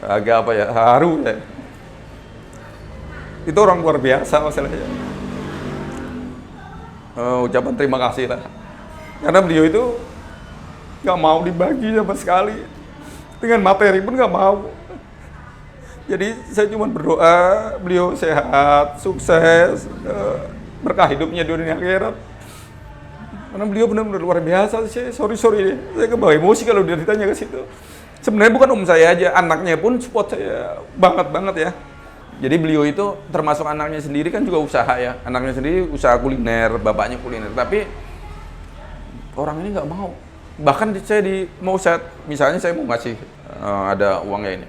agak apa ya, haru ya. Itu orang luar biasa masalahnya. Ucapan terima kasih lah. Karena beliau itu nggak mau dibagi sama sekali. Dengan materi pun nggak mau. Jadi saya cuma berdoa beliau sehat, sukses, berkah hidupnya di dunia akhirat. Karena beliau benar-benar luar biasa. Sorry deh. Saya kebawa emosi kalau dia ditanya ke situ. Sebenarnya bukan om saya aja, anaknya pun support saya banget ya. Jadi beliau itu termasuk anaknya sendiri kan juga usaha ya. Anaknya sendiri usaha kuliner, bapaknya kuliner. Tapi orang ini nggak mau. Bahkan misalnya saya mau ngasih ada uangnya ini.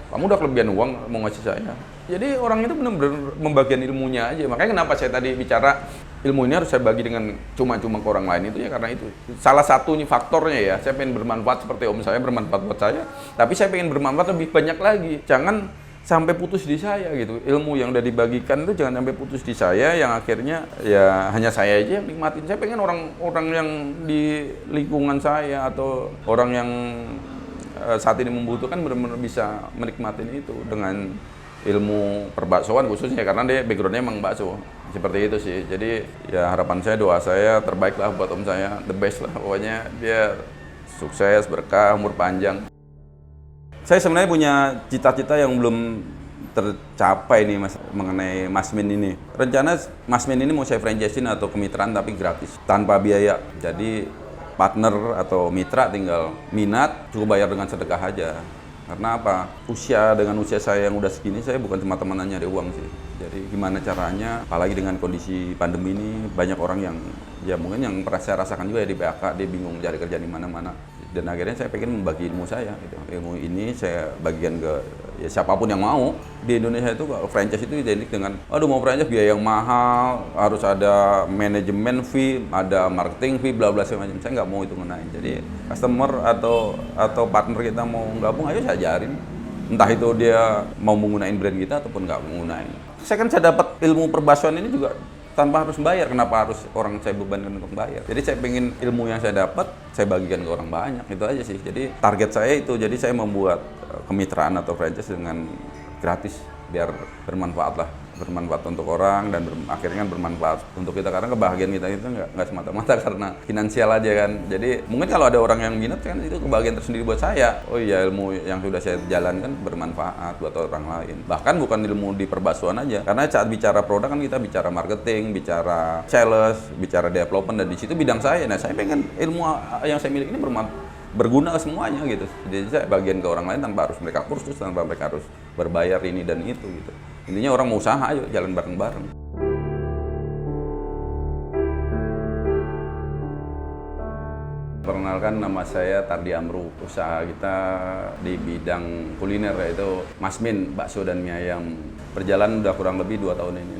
Kamu udah kelebihan uang mau ngasih saya. Jadi orang itu benar-benar membagian ilmunya aja. Makanya kenapa saya tadi bicara ilmu ini harus saya bagi dengan cuma-cuma ke orang lain itu ya karena itu. Salah satunya faktornya ya, saya pengen bermanfaat seperti om saya bermanfaat buat saya. Tapi saya pengen bermanfaat lebih banyak lagi. Jangan sampai putus di saya gitu. Ilmu yang udah dibagikan itu jangan sampai putus di saya yang akhirnya ya hanya saya aja yang nikmatin. Saya pengen orang-orang yang di lingkungan saya atau orang yang saat ini membutuhkan benar-benar bisa menikmatin itu dengan ilmu perbaksoan khususnya karena dia backgroundnya emang bakso seperti itu sih. Jadi ya harapan saya, doa saya terbaik lah buat om saya, the best lah pokoknya, dia sukses, berkah, umur panjang. Saya sebenarnya punya cita-cita yang belum tercapai nih mas, mengenai Masmin ini. Rencana Masmin ini mau saya franchise-in atau kemitraan tapi gratis, tanpa biaya. Jadi partner atau mitra tinggal minat, cukup bayar dengan sedekah aja. Karena apa? Dengan usia saya yang udah segini, saya bukan cuma temenan nyari uang sih. Jadi gimana caranya, apalagi dengan kondisi pandemi ini, banyak orang yang, ya mungkin yang pernah saya rasakan juga ya di PHK, dia bingung mencari kerja di mana-mana. Dan akhirnya saya pengen membagi ilmu saya gitu. Ilmu ini saya bagikan ke ya siapapun yang mau. Di Indonesia itu franchise itu identik dengan aduh mau franchise biaya yang mahal, harus ada manajemen fee, ada marketing fee, bla bla segala macam. Saya nggak mau itu ngenain. Jadi customer atau partner kita mau gabung, ayo saya ajarin. Entah itu dia mau menggunakan brand kita ataupun nggak menggunakan. Saya dapat ilmu perbaksoan ini juga tanpa harus bayar. Kenapa harus orang saya bebankan untuk bayar? Jadi saya pengen ilmu yang saya dapat, saya bagikan ke orang banyak. Itu aja sih. Jadi target saya itu, jadi saya membuat kemitraan atau franchise dengan gratis. Biar bermanfaat lah. Bermanfaat untuk orang dan akhirnya bermanfaat untuk kita. Karena kebahagiaan kita itu nggak semata-mata karena finansial aja kan. Jadi mungkin kalau ada orang yang minat kan itu kebahagiaan tersendiri buat saya. Oh iya, ilmu yang sudah saya jalankan bermanfaat buat orang lain. Bahkan bukan ilmu di perbaksoan aja. Karena saat bicara produk kan kita bicara marketing, bicara sales, bicara development, dan di situ bidang saya. Nah, saya pengen ilmu yang saya miliki ini berguna ke semuanya gitu. Jadi saya bagian ke orang lain tanpa harus mereka kursus, tanpa mereka harus berbayar ini dan itu gitu. Intinya orang mau usaha, ayo jalan bareng-bareng. Perkenalkan, nama saya Tardi Amru. Usaha kita di bidang kuliner yaitu Masmin, bakso dan mie ayam. Berjalan udah kurang lebih 2 tahun ini.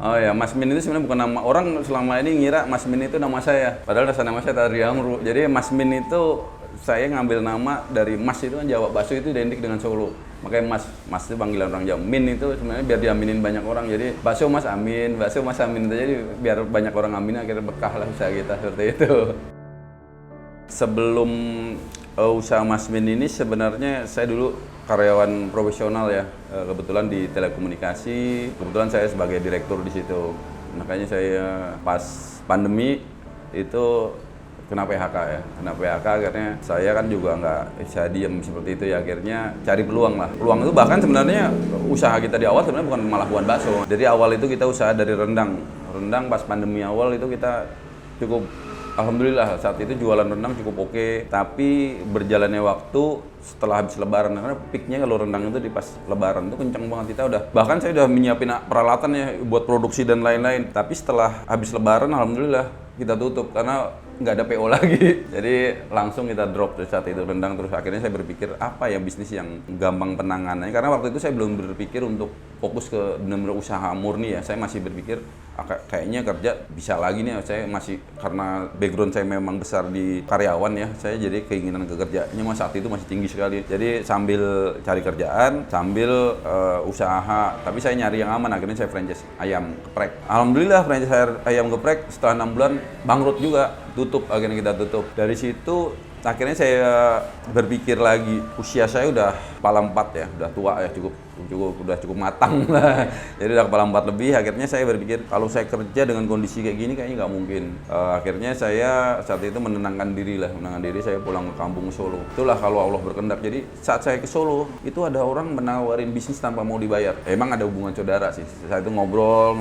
Oh ya, Masmin itu sebenarnya bukan nama orang, selama ini ngira Masmin itu nama saya. Padahal dasar nama saya Tardi Amru. Jadi Masmin itu saya ngambil nama dari Mas itu kan Jawa, bakso itu identik dengan Solo. Makanya Mas itu panggilan orang Jawa. Min itu sebenarnya biar diaminin banyak orang. Jadi bakso Mas Amin itu jadi biar banyak orang amin, akhirnya berkah lah usaha kita seperti itu. Sebelum usaha Masmin ini sebenarnya saya dulu karyawan profesional ya. Kebetulan di telekomunikasi, kebetulan saya sebagai direktur di situ. Makanya saya pas pandemi itu kena PHK ya. Kena PHK akhirnya saya kan juga nggak bisa diem seperti itu ya, akhirnya cari peluang lah. Peluang itu bahkan sebenarnya usaha kita di awal sebenarnya bukan malah bukan bakso. Jadi awal itu kita usaha dari rendang. Rendang pas pandemi awal itu kita cukup, alhamdulillah saat itu jualan rendang cukup oke. Tapi berjalannya waktu setelah habis lebaran, karena peaknya kalau rendang itu di pas lebaran itu kencang banget, kita udah, bahkan saya udah menyiapin peralatan ya buat produksi dan lain-lain. Tapi setelah habis lebaran alhamdulillah kita tutup karena nggak ada PO lagi. Jadi langsung kita drop dari saat itu rendang. Terus akhirnya saya berpikir apa ya bisnis yang gampang penanganannya, karena waktu itu saya belum berpikir untuk fokus ke benar-benar usaha murni ya. Saya masih berpikir kayaknya kerja bisa lagi nih. Saya masih, karena background saya memang besar di karyawan ya, saya jadi keinginan ke kerjanya saat itu masih tinggi sekali. Jadi sambil cari kerjaan, sambil usaha, tapi saya nyari yang aman. Akhirnya saya franchise ayam geprek. Alhamdulillah franchise ayam geprek setelah 6 bulan bangkrut juga, tutup. Akhirnya kita tutup. Dari situ akhirnya saya berpikir lagi, usia saya udah kepala 4 ya, udah tua ya, udah cukup matang lah. Jadi udah kepala 4 lebih. Akhirnya saya berpikir kalau saya kerja dengan kondisi kayak gini kayaknya nggak mungkin. Akhirnya saya saat itu menenangkan diri, saya pulang ke kampung Solo. Itulah kalau Allah berkehendak. Jadi saat saya ke Solo itu ada orang menawarin bisnis tanpa mau dibayar. Emang ada hubungan saudara sih. Saya itu ngobrol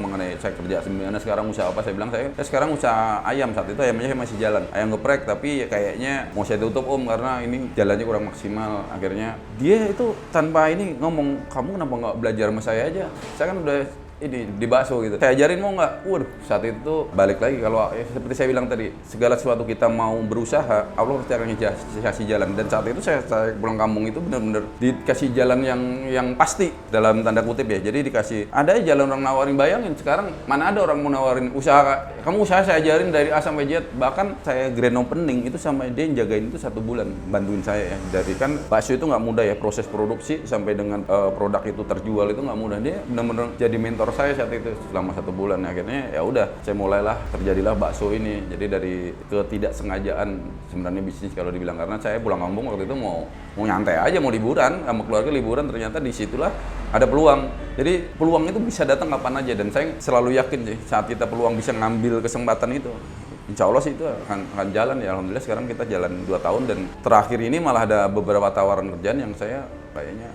mengenai saya kerja sebenarnya sekarang usaha apa. Saya bilang saya sekarang usaha ayam. Saat itu ayamnya masih jalan, ayam geprek, tapi kayaknya mau saya tutup om karena ini jalannya kurang maksimal. Akhirnya dia itu tanpa ini ngomong, kamu kenapa nggak belajar sama saya aja? Saya kan udah ini di bakso gitu. Saya ajarin mau nggak? Waduh, saat itu balik lagi kalau seperti saya bilang tadi, segala sesuatu kita mau berusaha, Allah pasti akan kasih jalan. Dan saat itu saya pulang kampung itu benar-benar dikasih jalan yang pasti dalam tanda kutip ya. Jadi dikasih ada jalan orang nawarin, bayangin sekarang mana ada orang mau nawarin usaha. Kamu usaha saya ajarin dari A sampai Z. Bahkan saya grand opening itu sampai dia jagain itu 1 bulan bantuin saya ya. Jadi kan bakso itu nggak mudah ya, proses produksi sampai dengan produk itu terjual itu nggak mudah. Dia benar-benar jadi mentor saya saat itu selama 1 bulan. Akhirnya ya udah saya mulailah terjadilah bakso ini. Jadi dari ketidaksengajaan sebenarnya bisnis kalau dibilang, karena saya pulang kampung waktu itu mau nyantai aja, mau liburan sama keluarga, liburan, ternyata disitulah ada peluang. Jadi peluang itu bisa datang kapan aja, dan saya selalu yakin sih saat kita peluang bisa ngambil kesempatan itu, insya Allah sih itu akan jalan ya. Alhamdulillah sekarang kita jalan 2 tahun, dan terakhir ini malah ada beberapa tawaran kerjaan yang saya kayaknya,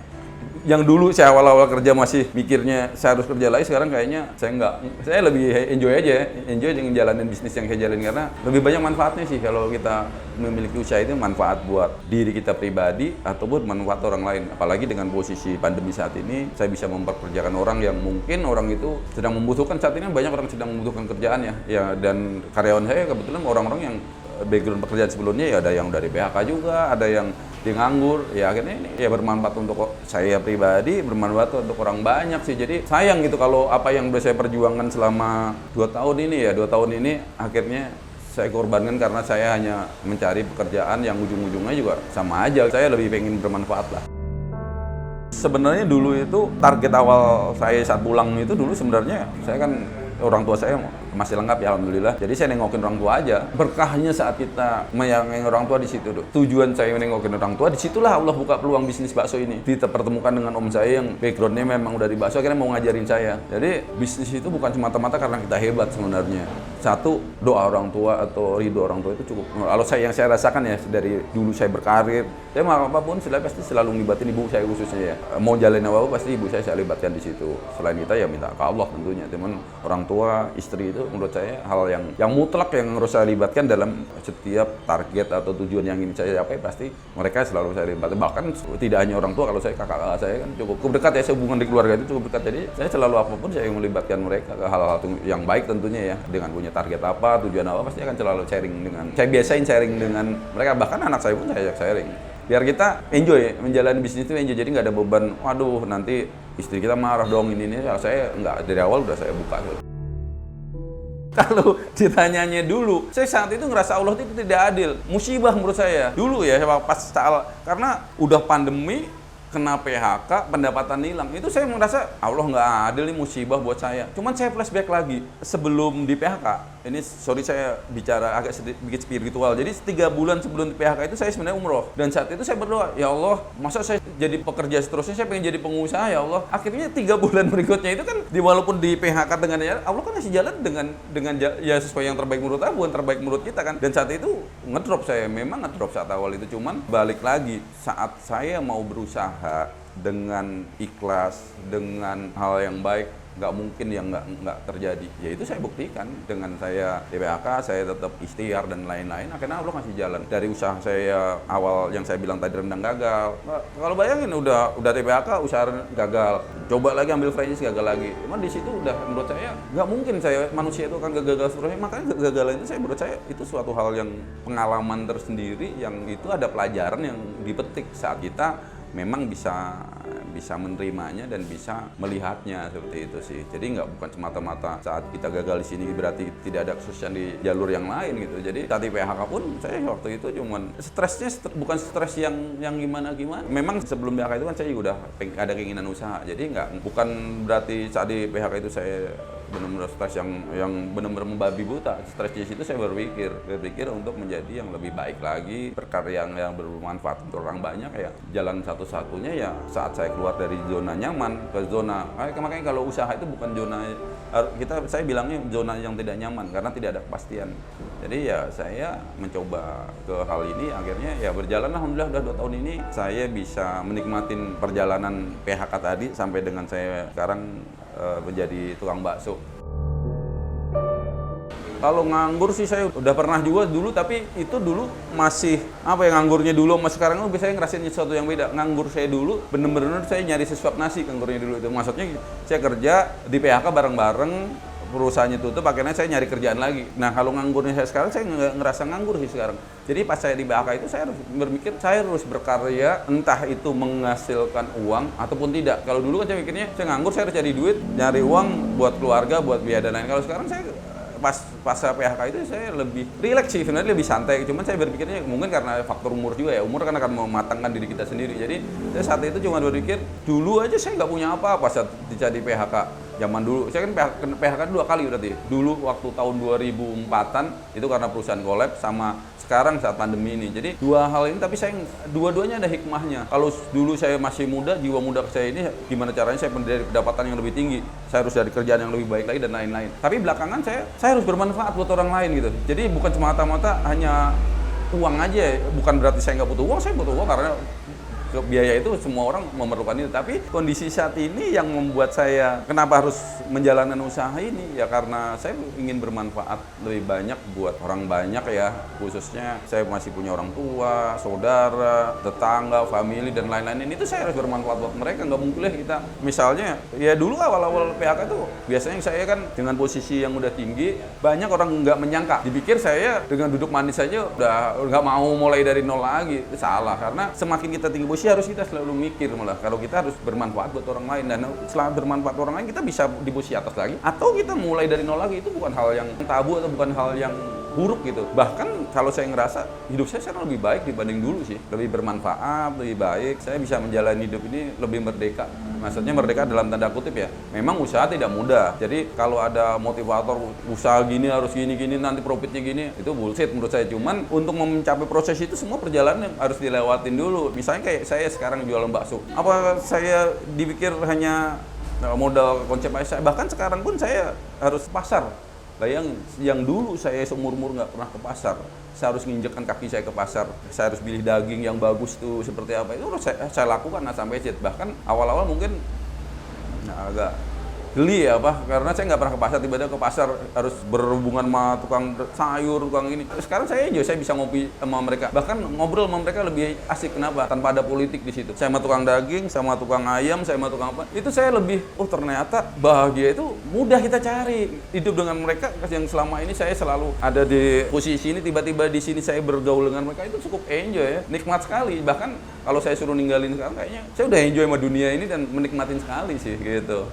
yang dulu saya awal-awal kerja masih mikirnya saya harus kerja lagi, sekarang kayaknya saya lebih enjoy dengan jalanin bisnis yang saya jalanin, karena lebih banyak manfaatnya sih kalau kita memiliki usaha itu, manfaat buat diri kita pribadi ataupun manfaat orang lain. Apalagi dengan posisi pandemi saat ini, saya bisa memperkerjakan orang yang mungkin orang itu sedang membutuhkan. Saat ini banyak orang sedang membutuhkan kerjaan ya, dan karyawan saya kebetulan orang-orang yang background pekerjaan sebelumnya ya, ada yang dari PHK juga, ada yang dia nganggur, ya akhirnya ini ya bermanfaat untuk saya pribadi, bermanfaat untuk orang banyak sih. Jadi sayang gitu kalau apa yang udah saya perjuangkan selama 2 tahun ini akhirnya saya korbankan karena saya hanya mencari pekerjaan yang ujung-ujungnya juga sama aja. Saya lebih pengen bermanfaat lah. Sebenarnya dulu itu target awal saya saat pulang itu dulu sebenarnya saya kan orang tua saya masih lengkap ya alhamdulillah. Jadi saya nengokin orang tua aja. Berkahnya saat kita menyayangi orang tua di situ tuh. Tujuan saya nengokin orang tua, disitulah Allah buka peluang bisnis bakso ini. Dipertemukan dengan om saya yang backgroundnya memang udah di bakso, akhirnya mau ngajarin saya. Jadi bisnis itu bukan semata-mata karena kita hebat sebenarnya. Satu, doa orang tua atau ridho orang tua itu cukup. Kalau yang saya rasakan ya dari dulu saya berkarir, saya mau apapun pasti selalu ngelibatin ibu saya khususnya ya. Mau jalanin apa pasti ibu saya libatkan di situ. Selain kita ya minta ke Allah tentunya. Teman orang tua, istri itu menurut saya hal yang mutlak yang harus saya libatkan dalam setiap target atau tujuan yang ingin saya capai, pasti mereka selalu saya libatkan. Bahkan tidak hanya orang tua, kalau saya kakak saya kan cukup dekat ya, hubungan di keluarga itu cukup dekat. Jadi saya selalu apapun saya melibatkan mereka ke hal-hal yang baik tentunya ya, dengan punya target apa, tujuan apa, pasti akan selalu sharing dengan, saya biasain sharing dengan mereka. Bahkan anak saya pun saya sharing. Biar kita enjoy menjalani bisnis itu enjoy, jadi nggak ada beban, waduh nanti istri kita marah dong ini. Saya nggak, dari awal udah saya buka. Kalau ditanyanya dulu, saya saat itu ngerasa Allah itu tidak adil, musibah menurut saya. Dulu ya pas karena udah pandemi, kena PHK, pendapatan hilang. Itu saya merasa Allah nggak adil, nih musibah buat saya. Cuman saya flashback lagi, sebelum di PHK, ini sorry saya bicara agak sedikit spiritual. Jadi 3 bulan sebelum di PHK itu saya sebenarnya umroh. Dan saat itu saya berdoa, ya Allah, masa saya jadi pekerja seterusnya, saya pengen jadi pengusaha ya Allah. Akhirnya 3 bulan berikutnya itu kan, walaupun di PHK dengan Allah kan ngasih jalan dengan ya sesuai yang terbaik menurut Allah, bukan terbaik menurut kita kan. Dan saat itu ngedrop saya, memang ngedrop saat awal itu. Cuman balik lagi, saat saya mau berusaha dengan ikhlas, dengan hal yang baik, nggak mungkin yang nggak terjadi. Ya itu saya buktikan dengan saya di PHK, saya tetap ikhtiar dan lain-lain. Akhirnya Allah ngasih jalan. Dari usaha saya awal yang saya bilang tadi rendang gagal. Nah, kalau bayangin udah di PHK usaha gagal, coba lagi ambil franchise gagal lagi. Cuman di situ udah menurut saya nggak mungkin saya manusia itu akan gagal seterusnya. Makanya kegagalan itu saya menurut saya itu suatu hal yang pengalaman tersendiri, yang itu ada pelajaran yang dipetik saat kita memang bisa menerimanya dan bisa melihatnya seperti itu sih. Jadi bukan semata-mata saat kita gagal di sini berarti tidak ada kesuksesan di jalur yang lain gitu. Jadi tadi PHK pun saya waktu itu cuman stresnya bukan stres yang gimana-gimana. Memang sebelum PHK itu kan saya juga udah ada keinginan usaha. Jadi bukan berarti saat di PHK itu saya benar-benar stres yang benar-benar membabi buta. Stres di situ saya berpikir untuk menjadi yang lebih baik lagi, berkarya yang bermanfaat untuk orang banyak ya. Jalan satu-satunya ya saat saya keluar dari zona nyaman ke zona, makanya kalau usaha itu bukan zona, saya bilangnya zona yang tidak nyaman karena tidak ada kepastian. Jadi ya saya mencoba ke hal ini, akhirnya ya berjalan alhamdulillah udah 2 tahun ini saya bisa menikmatin perjalanan PHK tadi sampai dengan saya sekarang menjadi tukang bakso. Kalau nganggur sih saya udah pernah juga dulu, tapi itu dulu masih apa ya, nganggurnya dulu sama sekarang tuh saya ngerasain sesuatu yang beda. Nganggur saya dulu bener-bener saya nyari sesuap nasi, nganggurnya dulu itu. Maksudnya saya kerja di PHK bareng-bareng, perusahaannya tutup, akhirnya saya nyari kerjaan lagi. Nah kalau nganggurnya saya sekarang, saya nggak ngerasa nganggur sih sekarang. Jadi pas saya di PHK itu saya harus berpikir, saya harus berkarya, entah itu menghasilkan uang ataupun tidak. Kalau dulu kan saya mikirnya, saya nganggur, saya harus cari duit, nyari uang buat keluarga, buat biaya dan lain. Kalau sekarang saya pas PHK itu saya lebih rileks sih, sebenarnya lebih santai. Cuman saya berpikirnya mungkin karena faktor umur juga ya, umur kan akan mematangkan diri kita sendiri. Jadi saya saat itu cuma berpikir, dulu aja saya nggak punya apa-apa saat di PHK. Zaman dulu, saya kan PHK 2 kali berarti. Dulu waktu tahun 2004-an, itu karena perusahaan collab, sama sekarang saat pandemi ini. Jadi 2 hal ini, tapi saya dua-duanya ada hikmahnya. Kalau dulu saya masih muda, jiwa muda saya ini, gimana caranya saya menjadi pendapatan yang lebih tinggi, saya harus dari kerjaan yang lebih baik lagi dan lain-lain. Tapi belakangan saya harus bermanfaat buat orang lain gitu. Jadi bukan semata-mata hanya uang aja, bukan berarti saya nggak butuh uang, saya butuh uang karena biaya itu semua orang memerlukan itu. Tapi kondisi saat ini yang membuat saya kenapa harus menjalankan usaha ini ya, karena saya ingin bermanfaat lebih banyak buat orang banyak ya, khususnya saya masih punya orang tua, saudara, tetangga, family dan lain-lain. Ini tuh saya harus bermanfaat buat mereka. Nggak mungkin kita misalnya ya dulu awal-awal PHK itu biasanya saya kan dengan posisi yang udah tinggi, banyak orang nggak menyangka, dipikir saya dengan duduk manis saja udah nggak mau mulai dari nol lagi. Salah, karena semakin kita tinggi posisi harus kita selalu mikir malah kalau kita harus bermanfaat buat orang lain, dan setelah bermanfaat orang lain kita bisa di posisi atas lagi atau kita mulai dari nol lagi. Itu bukan hal yang tabu atau bukan hal yang buruk gitu. Bahkan kalau saya ngerasa hidup saya sekarang lebih baik dibanding dulu sih, lebih bermanfaat, lebih baik. Saya bisa menjalani hidup ini lebih merdeka. Maksudnya merdeka dalam tanda kutip ya. Memang usaha tidak mudah. Jadi kalau ada motivator usaha gini harus gini-gini nanti profitnya gini, itu bullshit menurut saya. Cuman untuk mencapai proses itu semua perjalanan harus dilewatin dulu. Misalnya kayak saya sekarang jualan bakso. Apa saya dipikir hanya modal konsep saya? Bahkan sekarang pun saya harus pasar. Bayangin, yang dulu saya seumur-umur nggak pernah ke pasar, saya harus nginjekkan kaki saya ke pasar, saya harus pilih daging yang bagus tuh seperti apa, itu harus saya lakukan sampai Z. Bahkan awal-awal mungkin agak geli ya karena saya nggak pernah ke pasar, tiba-tiba ke pasar harus berhubungan sama tukang sayur, tukang ini. Sekarang saya enjoy, saya bisa ngopi sama mereka, bahkan ngobrol sama mereka lebih asik. Kenapa? Tanpa ada politik di situ. Saya sama tukang daging, sama tukang ayam, saya sama tukang apa, itu saya lebih, ternyata bahagia itu mudah kita cari. Hidup dengan mereka yang selama ini saya selalu ada di posisi ini, tiba-tiba di sini saya bergaul dengan mereka, itu cukup enjoy ya, nikmat sekali. Bahkan kalau saya suruh ninggalin sekarang, kayaknya saya udah enjoy sama dunia ini dan menikmatin sekali sih gitu.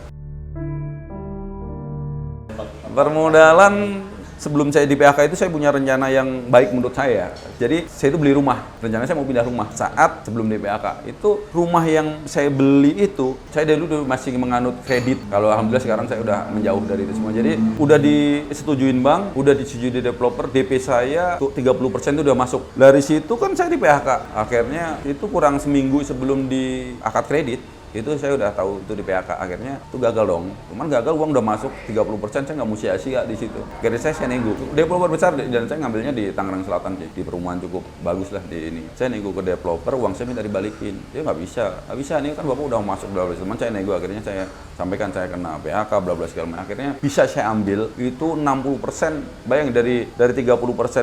Permodalan sebelum saya di PHK itu saya punya rencana yang baik menurut saya. Jadi saya itu beli rumah. Rencananya saya mau pindah rumah saat sebelum di PHK. Itu rumah yang saya beli itu, saya dulu masih menganut kredit. Kalau alhamdulillah sekarang saya udah menjauh dari itu semua. Jadi udah disetujuin bank, udah disetujui di developer, DP saya tuh 30% itu udah masuk. Dari situ kan saya di PHK. Akhirnya itu kurang seminggu sebelum di akad kredit, itu saya udah tahu itu di PHK. Akhirnya itu gagal dong. Cuman gagal, uang udah masuk 30%, saya nggak mau sia-sia di situ. Akhirnya saya nego. Developer besar dan saya ngambilnya di Tangerang Selatan sih, di perumahan cukup bagus lah di ini. Saya nego ke developer, uang saya minta dibalikin. Dia nggak bisa, ini kan bapak udah masuk bla bla. Cuman saya nego, akhirnya saya sampaikan saya kena PHK bla bla segala macam. Akhirnya bisa saya ambil itu 60%. Bayangin dari 30%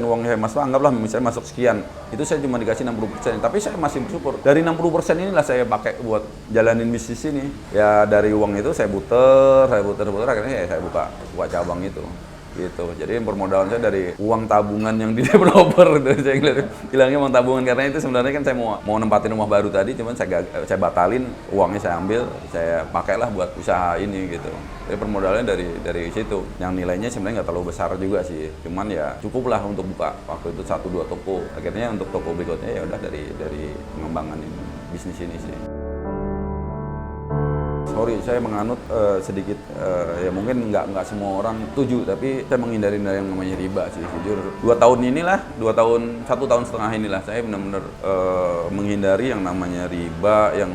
uang saya masuk, anggaplah misalnya masuk sekian, itu saya cuma dikasih 60%. Tapi saya masih bersyukur. Dari 60% inilah saya pakai buat jalan bisnis ini. Ya dari uang itu saya puter, akhirnya ya saya buka cabang itu. Gitu. Jadi permodalan saya dari uang tabungan yang di developer. Saya bilangnya uang tabungan karena itu sebenarnya kan saya mau nempatin rumah baru tadi, cuman saya batalin, uangnya saya ambil, saya pakailah buat usaha ini gitu. Jadi permodalannya dari situ. Yang nilainya sebenarnya nggak terlalu besar juga sih. Cuman ya cukuplah untuk buka waktu itu 1-2 toko. Akhirnya untuk toko berikutnya ya udah dari pengembangan ini, bisnis ini sih. sorry saya menganut sedikit ya mungkin nggak semua orang setuju, tapi saya menghindari dari yang namanya riba sih jujur. 1,5 tahun inilah saya benar-benar menghindari yang namanya riba, yang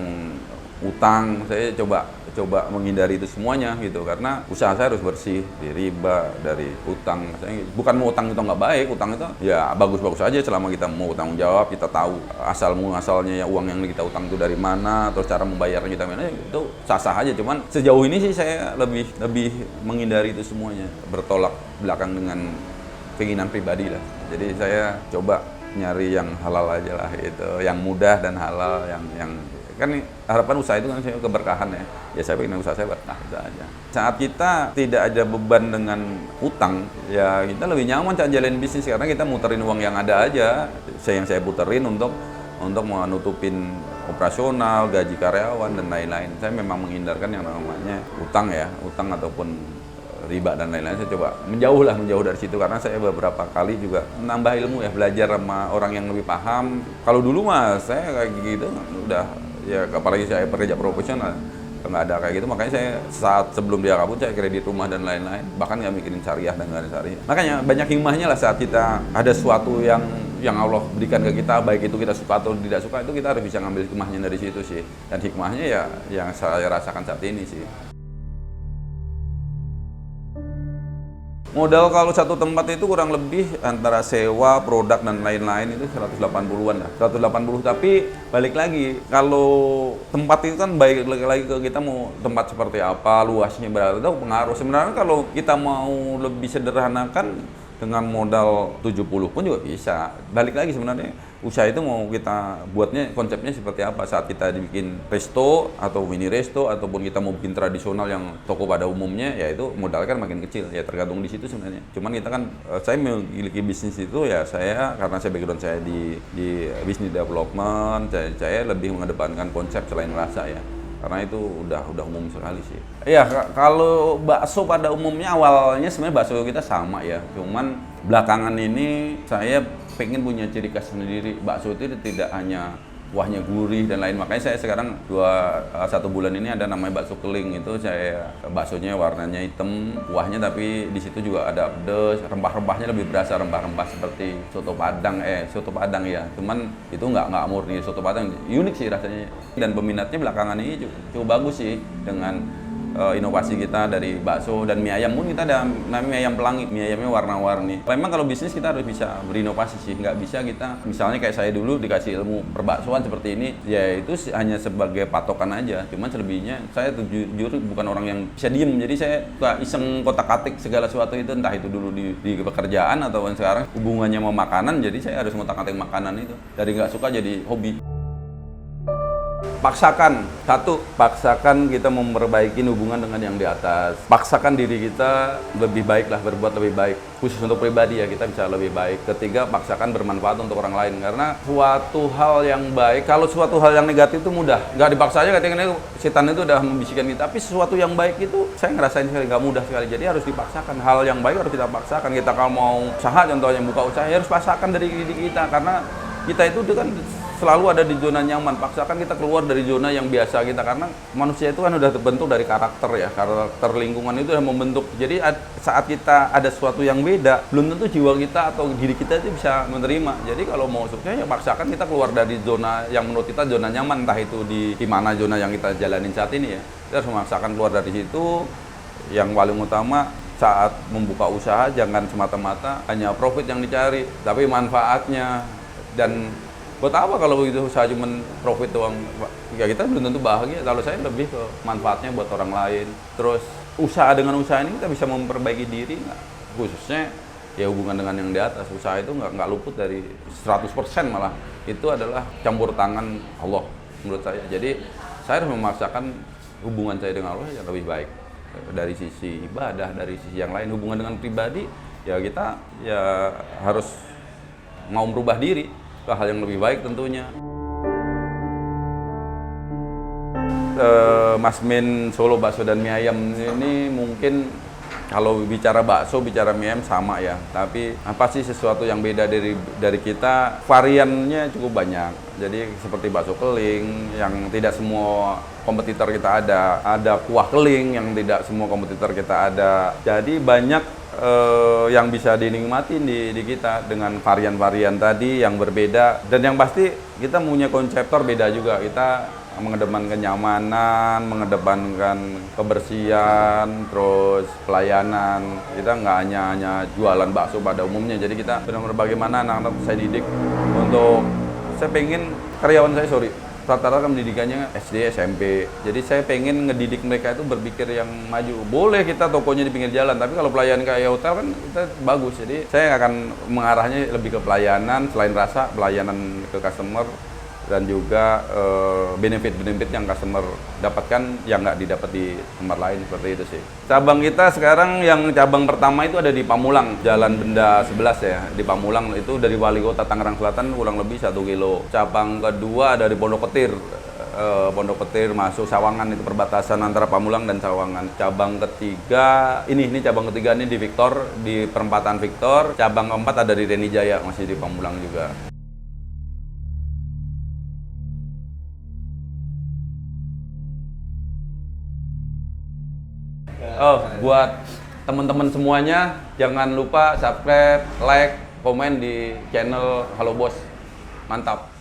utang. Saya coba menghindari itu semuanya gitu, karena usaha saya harus bersih dari riba, dari utang. Saya bukan mau utang itu nggak baik, utang itu ya bagus-bagus aja selama kita mau tanggung jawab, kita tahu asalnya ya uang yang kita utang itu dari mana, terus cara membayarnya kita mana, itu sah-sah aja. Cuman sejauh ini sih saya lebih menghindari itu semuanya, bertolak belakang dengan keinginan pribadi lah. Jadi saya coba nyari yang halal aja lah, itu yang mudah dan halal, yang kan harapan usaha itu kan saya keberkahan ya. Ya saya pengen usaha saya berkah, itu aja. Saat kita tidak ada beban dengan utang, ya kita lebih nyaman cara jalanin bisnis karena kita muterin uang yang ada aja. Yang saya puterin untuk menutupin operasional, gaji karyawan dan lain-lain. Saya memang menghindarkan yang namanya utang ya, utang ataupun riba dan lain-lain. Saya coba menjauh dari situ karena saya beberapa kali juga menambah ilmu ya, belajar sama orang yang lebih paham. Kalau dulu mah saya kayak gitu udah ya, apalagi saya pekerja profesional nggak ada kayak gitu. Makanya saya saat sebelum dia kabut saya kredit rumah dan lain-lain, bahkan nggak mikirin syariah dan nggak ada syariah. Makanya banyak hikmahnya lah saat kita ada sesuatu yang Allah berikan ke kita, baik itu kita suka atau tidak suka, itu kita harus bisa ngambil hikmahnya dari situ sih. Dan hikmahnya ya yang saya rasakan saat ini sih. Modal kalau satu tempat itu kurang lebih antara sewa, produk dan lain-lain itu 180-an lah. 180, tapi balik lagi kalau tempat itu kan baik lagi ke kita mau tempat seperti apa, luasnya berapa, itu pengaruh. Sebenarnya kalau kita mau lebih sederhanakan dengan modal 70 pun juga bisa. Balik lagi sebenarnya usaha itu mau kita buatnya konsepnya seperti apa. Saat kita dibikin resto atau mini resto ataupun kita mau bikin tradisional yang toko pada umumnya, ya itu modalnya kan makin kecil ya, tergantung di situ sebenarnya. Cuman kita kan saya memiliki bisnis itu ya, saya karena saya background saya di bisnis development, saya lebih mengedepankan konsep selain rasa ya. Karena itu udah umum sekali sih. Iya, kalau bakso pada umumnya awalnya sebenarnya bakso kita sama ya. Cuman belakangan ini saya pengen punya ciri khas sendiri. Bakso itu tidak hanya kuahnya gurih dan lain, makanya saya sekarang 1 bulan ini ada namanya bakso keling. Itu saya baksonya warnanya hitam, kuahnya tapi di situ juga ada pedas, rempah-rempahnya lebih berasa rempah-rempah seperti soto Padang ya. Cuman itu nggak murni soto Padang, unik sih rasanya. Dan peminatnya belakangan ini cukup bagus sih dengan inovasi kita dari bakso dan mie ayam pun kita ada namanya mie ayam pelangi, mie ayamnya warna-warni. Memang kalau bisnis kita harus bisa berinovasi sih, nggak bisa kita misalnya kayak saya dulu dikasih ilmu perbaksoan seperti ini, ya itu hanya sebagai patokan aja. Cuman selebihnya saya jujur bukan orang yang bisa diem, jadi saya suka iseng kotak-atik segala sesuatu itu, entah itu dulu di pekerjaan atau sekarang hubungannya sama makanan, jadi saya harus ngotak-atik makanan itu dari nggak suka jadi hobi. Paksakan kita memperbaiki hubungan dengan yang di atas. Paksakan diri kita lebih baik lah, berbuat lebih baik. Khusus untuk pribadi ya, kita bisa lebih baik. Ketiga, paksakan bermanfaat untuk orang lain. Karena suatu hal yang baik, kalau suatu hal yang negatif itu mudah. Nggak dipaksa aja, katanya setan itu udah membisikkan kita. Tapi sesuatu yang baik itu, saya ngerasain sekali, nggak mudah sekali. Jadi harus dipaksakan. Hal yang baik harus kita paksakan. Kita kalau mau usaha, contohnya buka usaha, ya harus paksakan dari diri kita. Karena kita itu kan selalu ada di zona nyaman. Paksakan kita keluar dari zona yang biasa kita, karena manusia itu kan udah terbentuk dari karakter ya, karakter lingkungan itu yang membentuk. Jadi saat kita ada sesuatu yang beda, belum tentu jiwa kita atau diri kita itu bisa menerima. Jadi kalau mau sukses ya paksakan kita keluar dari zona yang menurut kita zona nyaman, entah itu di mana zona yang kita jalanin saat ini ya. Kita harus memaksakan keluar dari situ. Yang paling utama saat membuka usaha, jangan semata-mata hanya profit yang dicari, tapi manfaatnya. Dan buat apa kalau begitu usaha cuma profit doang? Ya kita belum tentu bahagia. Kalau saya lebih ke manfaatnya buat orang lain. Terus dengan usaha ini kita bisa memperbaiki diri nggak? Khususnya ya hubungan dengan yang di atas. Usaha itu nggak luput dari 100% malah. Itu adalah campur tangan Allah menurut saya. Jadi saya harus memaksakan hubungan saya dengan Allah yang lebih baik. Dari sisi ibadah, dari sisi yang lain. Hubungan dengan pribadi, ya kita ya harus mau merubah diri ke hal yang lebih baik tentunya. Mas Min Solo Bakso dan Mie Ayam ini mungkin Kalau bicara bakso, bicara mie ayam sama ya. Tapi apa sih sesuatu yang beda dari kita? Variannya cukup banyak. Jadi seperti bakso keling yang tidak semua kompetitor kita ada. Ada kuah keling yang tidak semua kompetitor kita ada. Jadi banyak yang bisa dinikmatin di kita dengan varian-varian tadi yang berbeda. Dan yang pasti kita punya konseptor beda juga. Kita mengedepankan kenyamanan, mengedepankan kebersihan, terus pelayanan. Kita nggak hanya jualan bakso pada umumnya. Jadi kita benar-benar bagaimana anak-anak saya didik untuk, saya pengen karyawan saya, rata-rata kan pendidikannya SD, SMP. Jadi saya pengen ngedidik mereka itu berpikir yang maju. Boleh kita tokonya di pinggir jalan, tapi kalau pelayanan kayak hotel kan kita bagus. Jadi saya akan mengarahnya lebih ke pelayanan, selain rasa, pelayanan ke customer, dan juga benefit-benefit yang customer dapatkan yang nggak didapat di tempat lain, seperti itu sih. Cabang kita sekarang yang cabang pertama itu ada di Pamulang, Jalan Benda 11 ya, di Pamulang. Itu dari Wali Kota Tangerang Selatan kurang lebih 1 kilo. Cabang kedua ada di Pondok Petir. Pondok Petir masuk Sawangan, itu perbatasan antara Pamulang dan Sawangan. Cabang ketiga, ini cabang ketiga ini di Victor, di perempatan Victor. Cabang keempat ada di Reni Jaya, masih di Pamulang juga. Oh, buat teman-teman semuanya, jangan lupa subscribe, like, komen di channel Halo Bos. Mantap.